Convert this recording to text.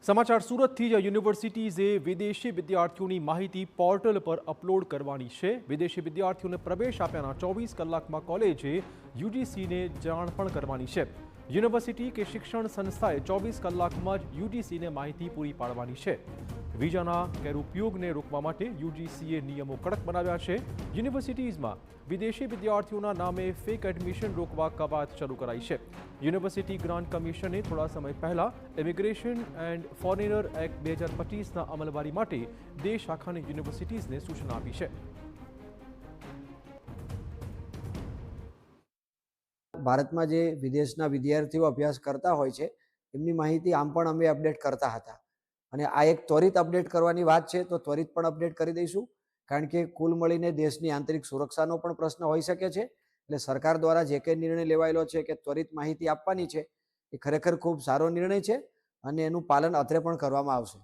સમાચાર સુરતથી જ યુનિવર્સિટીઝે વિદેશી વિદ્યાર્થીઓની માહિતી પોર્ટલ પર અપલોડ કરવાની છે। વિદેશી વિદ્યાર્થીઓને પ્રવેશ આપ્યાના 24 કલાકમાં કોલેજે યુજીસીને જાણ પણ કરવાની છે। યુનિવર્સિટી કે શિક્ષણ સંસ્થાએ 24 કલાકમાં જ યુજીસીને માહિતી પૂરી પાડવાની છે। વિઝાના ગેરઉપયોગને રોકવા માટે યુજીસીએ નિયમો કડક બનાવ્યા છે। યુનિવર્સિટીઝમાં વિદેશી વિદ્યાર્થીઓના નામે ફેક એડમિશન રોકવા કવાયત શરૂ કરાઈ છે। યુનિવર્સિટી ગ્રાન્ટ કમિશને થોડા સમય પહેલા ઇમિગ્રેશન એન્ડ ફોરેનર એક્ટ 2025ના અમલવારી માટે દેશ આખાની યુનિવર્સિટીઝને સૂચના આપી છે। ભારતમાં જે વિદેશના વિદ્યાર્થીઓ અભ્યાસ કરતા હોય છે એમની માહિતી આમ પણ અમે અપડેટ કરતા હતા અને આ એક ત્વરિત અપડેટ કરવાની વાત છે તો ત્વરિત પણ અપડેટ કરી દઈશું કારણ કે કુલ મળીને દેશની આંતરિક સુરક્ષાનો પણ પ્રશ્ન હોઈ શકે છે। એટલે સરકાર દ્વારા જે કંઈ નિર્ણય લેવાયેલો છે કે ત્વરિત માહિતી આપવાની છે એ ખરેખર ખૂબ સારો નિર્ણય છે અને એનું પાલન અત્રે પણ કરવામાં આવશે।